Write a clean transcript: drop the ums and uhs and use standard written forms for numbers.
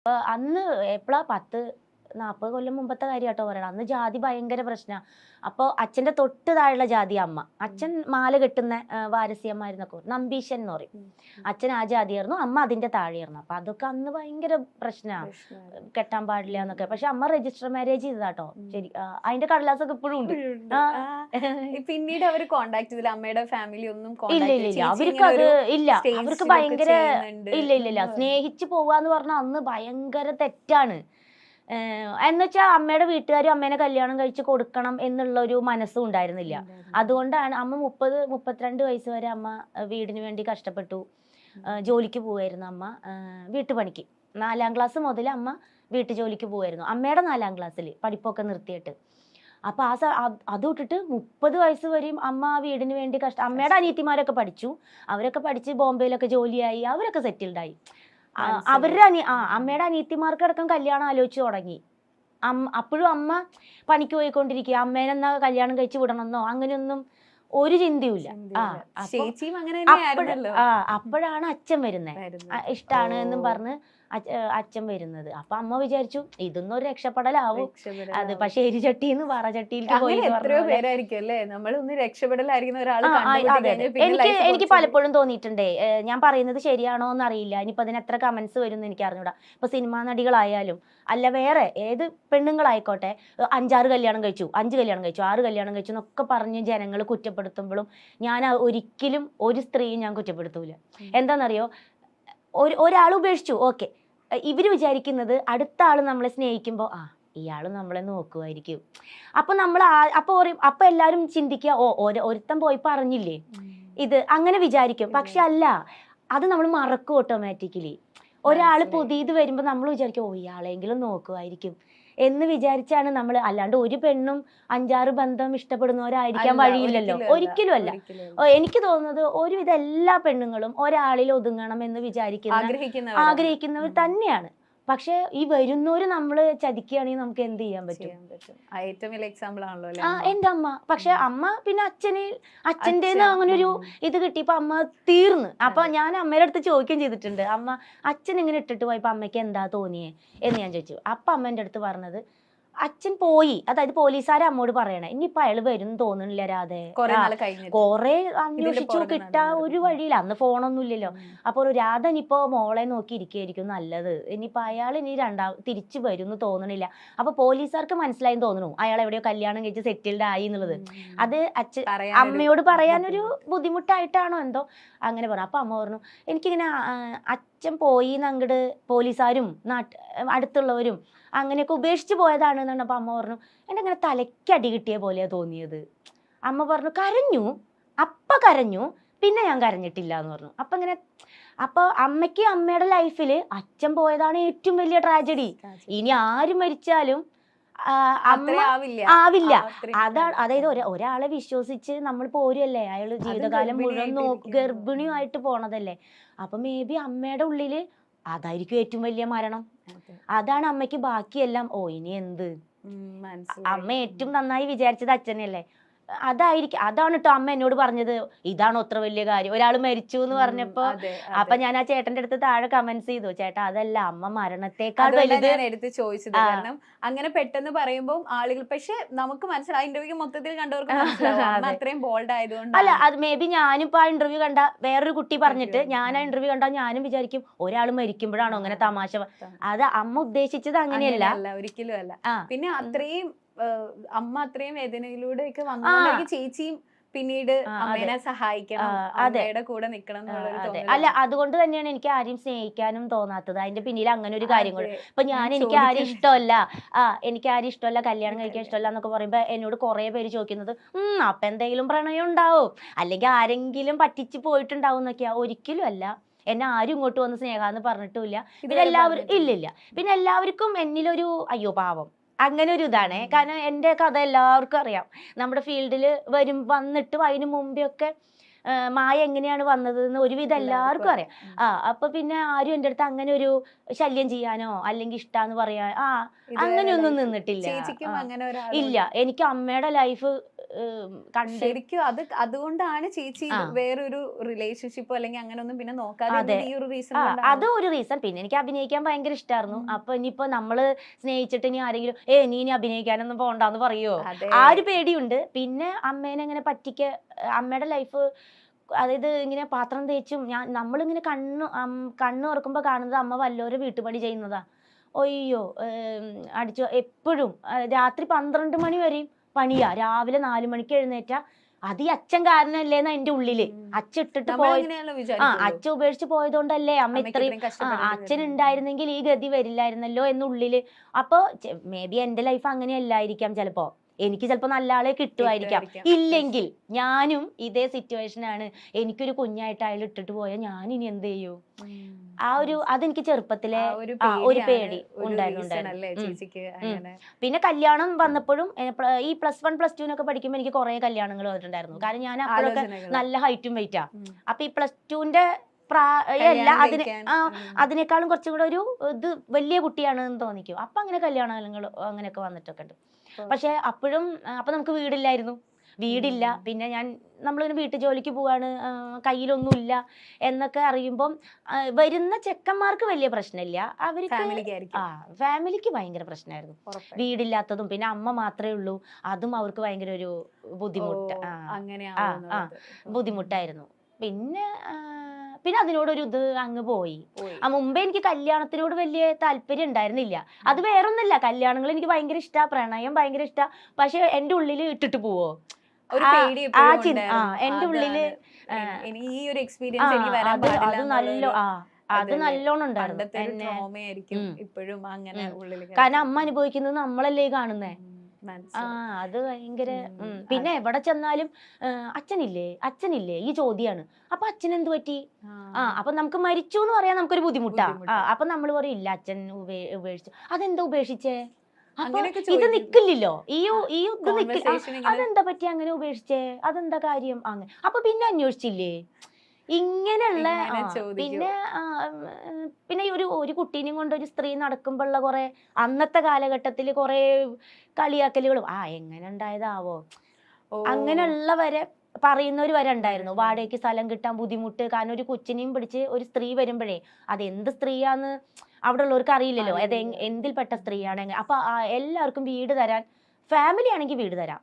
അന്ന് എപ്പോഴാ 10-40 കൊല്ലം മുമ്പത്തെ കാര്യമാട്ടോ പറയണം. അന്ന് ജാതി ഭയങ്കര പ്രശ്നമാണ്. അപ്പോൾ അച്ഛൻ്റെ തൊട്ട് താഴെയുള്ള ജാതി അമ്മ. അച്ഛൻ മാല കെട്ടുന്ന വാരസ്യമായിരുന്നൊക്കെ നമ്പീശൻ എന്ന് പറയും. അച്ഛൻ ആ ജാതിയായിരുന്നു, അമ്മ അതിൻ്റെ താഴെയായിരുന്നു. അപ്പം അതൊക്കെ അന്ന് ഭയങ്കര പ്രശ്നമാണ്, കെട്ടാൻ പാടില്ല എന്നൊക്കെ. പക്ഷെ അമ്മ രജിസ്റ്റർ മാരേജ് ചെയ്തതാട്ടോ. ശരി, അതിന്റെ കടലാസൊക്കെ ഇപ്പോഴും ഉണ്ട്. പിന്നീട് അവർ കോണ്ടാക്ട് ചെയ്തില്ല, അമ്മയുടെ ഫാമിലി ഒന്നും? ഇല്ല, അവർക്ക് അത് ഇല്ല. അവർക്ക് ഭയങ്കര ഇല്ല സ്നേഹിച്ചു പോവാന്ന് പറഞ്ഞാൽ അന്ന് ഭയങ്കര തെറ്റാണ്. എന്നുവെച്ചാൽ അമ്മയുടെ വീട്ടുകാരും അമ്മേനെ കല്യാണം കഴിച്ച് കൊടുക്കണം എന്നുള്ള ഒരു മനസ്സും ഉണ്ടായിരുന്നില്ല. അതുകൊണ്ടാണ് അമ്മ 30-32 വയസ്സ് വരെ അമ്മ വീടിന് വേണ്ടി കഷ്ടപ്പെട്ടു. ജോലിക്ക് പോവായിരുന്നു അമ്മ, വീട്ടുപണിക്ക്. 4ാം ക്ലാസ് മുതൽ അമ്മ വീട്ടു ജോലിക്ക് പോവായിരുന്നു. അമ്മയുടെ 4ാം ക്ലാസ്സിൽ പഠിപ്പൊക്കെ നിർത്തിയിട്ട്. അപ്പൊ അത് വിട്ടിട്ട് 30 വയസ്സ് വരെയും അമ്മ വീടിന് വേണ്ടി അമ്മയുടെ അനിയത്തിമാരൊക്കെ പഠിച്ചു. അവരൊക്കെ പഠിച്ച് ബോംബെയിലൊക്കെ ജോലിയായി, അവരൊക്കെ സെറ്റിൽഡായി. അവരുടെ അമ്മയുടെ അനിയത്തിമാർക്കടക്കം കല്യാണം ആലോചിച്ച് തുടങ്ങി. അപ്പോഴും അമ്മ പണിക്ക് പോയിക്കൊണ്ടിരിക്കുക. അമ്മേനെന്നാ കല്യാണം കഴിച്ചു വിടണമെന്നോ അങ്ങനെയൊന്നും ഒരു ചിന്തയുമില്ല. അപ്പോഴാണ് അച്ഛൻ വരുന്നത്, ഇഷ്ടാണ് എന്നും പറഞ്ഞ് അച്ഛൻ വരുന്നത്. അപ്പൊ അമ്മ വിചാരിച്ചു ഇതൊന്നും ഒരു രക്ഷപ്പെടലാവും. അത് പക്ഷെ എരിചട്ടിന്ന് വറചട്ടിയിലേക്ക് പോയി. എനിക്ക് പലപ്പോഴും തോന്നിയിട്ടുണ്ടേ, ഞാൻ പറയുന്നത് ശരിയാണോ എന്ന് അറിയില്ല. ഇനിയിപ്പോ അതിന് എത്ര കമന്റ്സ് വരും എന്ന് എനിക്ക് അറിഞ്ഞൂടാ. ഇപ്പൊ സിനിമാ നടികളായാലും അല്ല വേറെ ഏത് പെണ്ണുങ്ങളായിക്കോട്ടെ, 5-6 കല്യാണം കഴിച്ചു, 5 കല്യാണം കഴിച്ചു, 6 കല്യാണം കഴിച്ചു എന്നൊക്കെ പറഞ്ഞ് ജനങ്ങൾ കുറ്റപ്പെടുത്തുമ്പോഴും ഞാൻ ഒരിക്കലും ഒരു സ്ത്രീയും ഞാൻ കുറ്റപ്പെടുത്തൂല. എന്താണെന്നറിയോ, ഒരാൾ ഉപേക്ഷിച്ചു, ഓക്കെ, ഇവര് വിചാരിക്കുന്നത് അടുത്ത ആള് നമ്മളെ സ്നേഹിക്കുമ്പോൾ ഇയാള് നമ്മളെ നോക്കുമായിരിക്കും. അപ്പൊ നമ്മൾ അപ്പൊ എല്ലാരും ചിന്തിക്കുക, ഒരുത്തൻ പോയി പറഞ്ഞില്ലേ ഇത്, അങ്ങനെ വിചാരിക്കും. പക്ഷെ അല്ല, അത് നമ്മൾ മറക്കും ഓട്ടോമാറ്റിക്കലി. ഒരാൾ പുതിയത് വരുമ്പോൾ നമ്മൾ വിചാരിക്കും ഇയാളെങ്കിലും നോക്കുമായിരിക്കും എന്ന് വിചാരിച്ചാണ് നമ്മൾ. അല്ലാണ്ട് ഒരു പെണ്ണും 5-6 ബന്ധം ഇഷ്ടപ്പെടുന്നവരായിരിക്കാൻ വഴിയില്ലല്ലോ, ഒരിക്കലും അല്ല. എനിക്ക് തോന്നുന്നത് ഒരുവിധ എല്ലാ പെണ്ണുങ്ങളും ഒരാളിൽ ഒതുങ്ങണം എന്ന് ആഗ്രഹിക്കുന്നവർ തന്നെയാണ്. പക്ഷെ ഈ വരുന്നവര് നമ്മള് ചതിക്കുകയാണെങ്കിൽ നമുക്ക് എന്ത് ചെയ്യാൻ പറ്റും? ഏറ്റവും വലിയ എക്സാമ്പിൾ ആണല്ലോ എന്റെ അമ്മ. പക്ഷെ അമ്മ പിന്നെ അച്ഛൻ്റെ അങ്ങനെ ഒരു ഇത് കിട്ടിയപ്പോ അമ്മ തീർന്ന്. അപ്പൊ ഞാൻ അമ്മയുടെ അടുത്ത് ചോദിക്കുകയും ചെയ്തിട്ടുണ്ട്, അമ്മ അച്ഛൻ ഇങ്ങനെ ഇട്ടിട്ട് പോയപ്പോ അമ്മയ്ക്ക് എന്താ തോന്നിയേ എന്ന് ഞാൻ ചോദിച്ചു. അപ്പൊ അമ്മ എൻ്റെ അടുത്ത് പറഞ്ഞത്, അച്ഛൻ പോയി, അതായത് പോലീസുകാരെ അമ്മോട് പറയണേ ഇനിയിപ്പൊ അയാൾ വരും തോന്നുന്നില്ല രാധേ, കൊറേ അന്വേഷിച്ചു കിട്ടാ ഒരു വഴിയില്ല. അന്ന് ഫോണൊന്നും ഇല്ലല്ലോ. അപ്പൊ രാധ ഇനിയിപ്പോ മോളെ നോക്കി ഇരിക്കുകയായിരിക്കും നല്ലത്, ഇനിയിപ്പോ അയാൾ ഇനി തിരിച്ചു വരും എന്ന് തോന്നണില്ല. അപ്പൊ പോലീസുകാർക്ക് മനസ്സിലായി തോന്നുന്നു അയാൾ എവിടെയോ കല്യാണം കഴിച്ച് സെറ്റിൽഡ് ആയി എന്നുള്ളത്. അത് അമ്മയോട് പറയാനൊരു ബുദ്ധിമുട്ടായിട്ടാണോ എന്തോ അങ്ങനെ പറഞ്ഞു. അപ്പൊ അമ്മ പറഞ്ഞു, എനിക്കിങ്ങനെ അച്ഛൻ പോയി അങ്ങോട്ട് പോലീസുകാരും അടുത്തുള്ളവരും അങ്ങനെയൊക്കെ ഉപേക്ഷിച്ച് പോയതാണ് എന്നാണ്. അപ്പൊ അമ്മ പറഞ്ഞു, എൻ്റെ അങ്ങനെ തലയ്ക്ക് അടി കിട്ടിയ പോലെയാ തോന്നിയത്. അമ്മ പറഞ്ഞു, കരഞ്ഞു, കരഞ്ഞു, പിന്നെ ഞാൻ കരഞ്ഞിട്ടില്ല എന്ന് പറഞ്ഞു. അപ്പൊ അമ്മയ്ക്ക് അമ്മയുടെ ലൈഫിൽ അച്ഛൻ പോയതാണ് ഏറ്റവും വലിയ ട്രാജഡി. ഇനി ആര് മരിച്ചാലും ആവില്ല. അതാണ്, അതായത് ഒരാളെ വിശ്വസിച്ച് നമ്മൾ പോരല്ലേ, അയാള് ജീവിതകാലം മുഴുവൻ ഗർഭിണിയായിട്ട് പോണതല്ലേ. അപ്പൊ മേ ബി അമ്മയുടെ ഉള്ളില് അതായിരിക്കും ഏറ്റവും വലിയ മരണം. അതാണ് അമ്മയ്ക്ക് ബാക്കിയെല്ലാം ഇനി എന്ത്. അമ്മ ഏറ്റവും നന്നായി വിചാരിച്ചത് അച്ഛനല്ലേ. അതാണ് കേട്ടോ അമ്മ എന്നോട് പറഞ്ഞത്, ഇതാണോ അത്ര വലിയ കാര്യം, ഒരാൾ മരിച്ചു എന്ന് പറഞ്ഞപ്പോ. അപ്പൊ ഞാൻ ആ ചേട്ടന്റെ അടുത്ത് താഴെ കമന്റ്സ് ചെയ്തു, ചേട്ടാ അതല്ല, അമ്മ മരണത്തെക്കാൾ വലുത് എടുത്ത് ചോദിച്ചത്. കാരണം അങ്ങനെ പെട്ടെന്ന് പറയുമ്പോൾ ആളുകൾ, പക്ഷെ നമുക്ക് മനസ്സിലായി, ഇന്റർവ്യൂ മൊത്തത്തിൽ കണ്ടവർക്ക് അത്രയും ബോൾഡ് ആയതുകൊണ്ട്. അല്ല, അത് മേ ബി ഞാനിപ്പോ ആ ഇന്റർവ്യൂ കണ്ട വേറൊരു കുട്ടി പറഞ്ഞിട്ട് ഞാൻ ആ ഇന്റർവ്യൂ കണ്ടാൽ ഞാനും വിചാരിക്കും ഒരാൾ മരിക്കുമ്പോഴാണോ അങ്ങനെ തമാശ. അത് അമ്മ ഉദ്ദേശിച്ചത് അങ്ങനെയല്ല, ഒരിക്കലും അല്ല. പിന്നെ അത്രയും അമ്മ അത്രയും വേദനയിലൂടെ ഒക്കെ വന്നു, ചേച്ചിയും പിന്നീട് അമ്മേനെ സഹായിക്കണം, അമ്മയുടെ കൂടെ നിൽക്കണം. അല്ല, അതുകൊണ്ട് തന്നെയാണ് എനിക്ക് ആരെയും സ്നേഹിക്കാനും തോന്നാത്തത്. അതിന്റെ പിന്നിൽ അങ്ങനെ ഒരു കാര്യം കൂടെ. ഇപ്പൊ എനിക്ക് ആരും ഇഷ്ടമല്ല, കല്യാണം കഴിക്കാൻ ഇഷ്ടമല്ല എന്നൊക്കെ പറയുമ്പോ എന്നോട് കുറെ പേര് ചോദിക്കുന്നത്, അപ്പൊ എന്തെങ്കിലും പ്രണയം ഉണ്ടാവും, അല്ലെങ്കിൽ ആരെങ്കിലും പറ്റിച്ച് പോയിട്ടുണ്ടാവും എന്നൊക്കെയാ. ഒരിക്കലും അല്ല. എന്നെ ആരും ഇങ്ങോട്ട് വന്ന് സ്നേഹാന്ന് പറഞ്ഞിട്ടുമില്ല. പിന്നെ എല്ലാവരും പിന്നെ എല്ലാവർക്കും എന്നിലൊരു അയ്യോ പാവം അങ്ങനെ ഒരു ഇതാണ്. കാരണം എൻ്റെ കഥ എല്ലാവർക്കും അറിയാം. നമ്മുടെ ഫീൽഡിൽ വന്നിട്ട് അതിന് മുമ്പേ ഒക്കെ മായ എങ്ങനെയാണ് വന്നത് എന്ന് ഒരുവിധം എല്ലാവർക്കും അറിയാം. അപ്പൊ പിന്നെ ആരും എൻ്റെ അടുത്ത് അങ്ങനെ ഒരു ശല്യം ചെയ്യാനോ അല്ലെങ്കിൽ ഇഷ്ടാന്ന് പറയാൻ അങ്ങനെയൊന്നും നിന്നിട്ടില്ല. ഇല്ല, എനിക്ക് അമ്മയുടെ ലൈഫ് കണ്ട് ശരിക്കും അതുകൊണ്ടാണ് ചേച്ചി വേറൊരു റിലേഷൻഷിപ്പോ അല്ലെങ്കിൽ അങ്ങനെ ഒന്നും പിന്നെ നോക്കാതെ ഈ ഒരു റീസൺ അത് ഒരു റീസൺ. പിന്നെ എനിക്ക് അഭിനയിക്കാൻ ഭയങ്കര ഇഷ്ടമായിരുന്നു. അപ്പൊ ഇനിയിപ്പോ നമ്മള് സ്നേഹിച്ചിട്ട് ഇനി ആരെങ്കിലും നീ ഇനി അഭിനയിക്കാനൊന്നും പോണ്ടെന്ന് പറയോ, ആ ഒരു പേടിയുണ്ട്. പിന്നെ അമ്മേനെ ഇങ്ങനെ അമ്മയുടെ ലൈഫ്, അതായത് ഇങ്ങനെ പാത്രം തേച്ചും നമ്മളിങ്ങനെ കണ്ണ് തുറക്കുമ്പോ കാണുന്നത് അമ്മ വല്ലവരും വീട്ടുപണി ചെയ്യുന്നതാ. ഒയ്യോ, അടിച്ചു എപ്പോഴും രാത്രി 12 മണി വരെയും പണിയാ. രാവിലെ 4 മണിക്ക് എഴുന്നേറ്റാ അത് ഈ അച്ഛൻ കാരണല്ലേന്നാ എന്റെ ഉള്ളില്. അച്ഛൻ ഇട്ടിട്ട് അച്ഛൻ ഉപേക്ഷിച്ച് പോയതുകൊണ്ടല്ലേ അമ്മ ഇത്രയും, അച്ഛൻ ഉണ്ടായിരുന്നെങ്കിൽ ഈ ഗതി വരില്ലായിരുന്നല്ലോ എന്നുള്ളില്. അപ്പൊ മേ ബി എന്റെ ലൈഫ് അങ്ങനെ അല്ലായിരിക്കാം ചിലപ്പോ. എനിക്ക് ചിലപ്പോ നല്ല ആളെ കിട്ടുമായിരിക്കാം. ഇല്ലെങ്കിൽ ഞാനും ഇതേ സിറ്റുവേഷനാണ്. എനിക്കൊരു കുഞ്ഞായിട്ട് അയാൾ ഇട്ടിട്ട് പോയാൽ ഞാൻ ഇനി എന്ത് ചെയ്യൂ? അതെനിക്ക് ചെറുപ്പത്തിലെ ഒരു പേടി ഉണ്ടായിരുന്നു. പിന്നെ കല്യാണം വന്നപ്പോഴും ഈ +1 +2 പഠിക്കുമ്പോൾ എനിക്ക് കുറെ കല്യാണങ്ങൾ വന്നിട്ടുണ്ടായിരുന്നു. കാരണം ഞാൻ അപ്പോഴൊക്കെ നല്ല ഹൈറ്റും വെയിറ്റാ. അപ്പൊ ഈ +2ന്റെ അതിനേക്കാളും കുറച്ചും കൂടെ ഒരു വലിയ കുട്ടിയാണെന്ന് തോന്നിക്കും. അപ്പൊ അങ്ങനെ കല്യാണങ്ങൾ അങ്ങനെയൊക്കെ വന്നിട്ടൊക്കെ ഉണ്ട്. പക്ഷെ അപ്പൊ നമുക്ക് വീടില്ല. പിന്നെ നമ്മളിങ്ങനെ വീട്ടു ജോലിക്ക് പോവാണ്, കയ്യിലൊന്നുമില്ല എന്നൊക്കെ അറിയുമ്പം വരുന്ന ചെക്കന്മാർക്ക് വലിയ പ്രശ്നമില്ല. ഫാമിലിക്ക് ഭയങ്കര പ്രശ്നമായിരുന്നു. വീടില്ലാത്തതും പിന്നെ അമ്മ മാത്രമേ ഉള്ളൂ, അതും അവർക്ക് ഭയങ്കര ഒരു ബുദ്ധിമുട്ടായിരുന്നു. പിന്നെ അതിനോടൊരു ഇത് അങ്ങ് പോയി. മുമ്പേ എനിക്ക് കല്യാണത്തിനോട് വലിയ താല്പര്യം ഉണ്ടായിരുന്നില്ല. അത് വേറൊന്നുമില്ല, കല്യാണങ്ങൾ എനിക്ക് ഭയങ്കര ഇഷ്ടാ, പ്രണയം ഭയങ്കര ഇഷ്ടാ. പക്ഷെ എന്റെ ഉള്ളില് ഇട്ടിട്ട് പോവോ എന്റെ ഉള്ളില് അത് നല്ലോണം ഉണ്ടായിരുന്നു. കാരണം അമ്മ അനുഭവിക്കുന്നത് നമ്മളല്ലേ കാണുന്നേ. അത് ഭയങ്കര. പിന്നെ എവിടെ ചെന്നാലും അച്ഛനില്ലേ ഈ ചോദ്യാണ്. അപ്പൊ അച്ഛൻ എന്ത് പറ്റി? അപ്പൊ നമുക്ക് മരിച്ചു എന്ന് പറയാൻ നമുക്കൊരു ബുദ്ധിമുട്ടാ. അപ്പൊ നമ്മള് പറയും ഇല്ല അച്ഛൻ ഉപേക്ഷിച്ചു. അതെന്താ ഉപേക്ഷിച്ചേ? അപ്പൊ ഇത് നിക്കില്ലല്ലോ, അതെന്താ പറ്റി അങ്ങനെ ഉപേക്ഷിച്ചേ? അതെന്താ കാര്യം? അങ്ങനെ അപ്പൊ പിന്നെ അന്വേഷിച്ചില്ലേ ഇങ്ങനെയുള്ള. പിന്നെ ഒരു കുട്ടീനെയും കൊണ്ട് ഒരു സ്ത്രീ നടക്കുമ്പോഴുള്ള കുറെ അന്നത്തെ കാലഘട്ടത്തിൽ കുറെ കളിയാക്കലുകളും എങ്ങനെ ഉണ്ടായതാവോ അങ്ങനെയുള്ളവരെ പറയുന്നവര് വരെ ഉണ്ടായിരുന്നു. വാടകയ്ക്ക് സ്ഥലം കിട്ടാൻ ബുദ്ധിമുട്ട്. കാരണം ഒരു കൊച്ചിനെയും പിടിച്ച് ഒരു സ്ത്രീ വരുമ്പോഴേ അത് എന്ത് സ്ത്രീയാന്ന് അവിടെ ഉള്ളവർക്ക് അറിയില്ലല്ലോ, അത് എന്തിൽപ്പെട്ട സ്ത്രീയാണ്. അപ്പൊ എല്ലാവർക്കും വീട് തരാൻ, ഫാമിലി ആണെങ്കിൽ വീട് തരാം,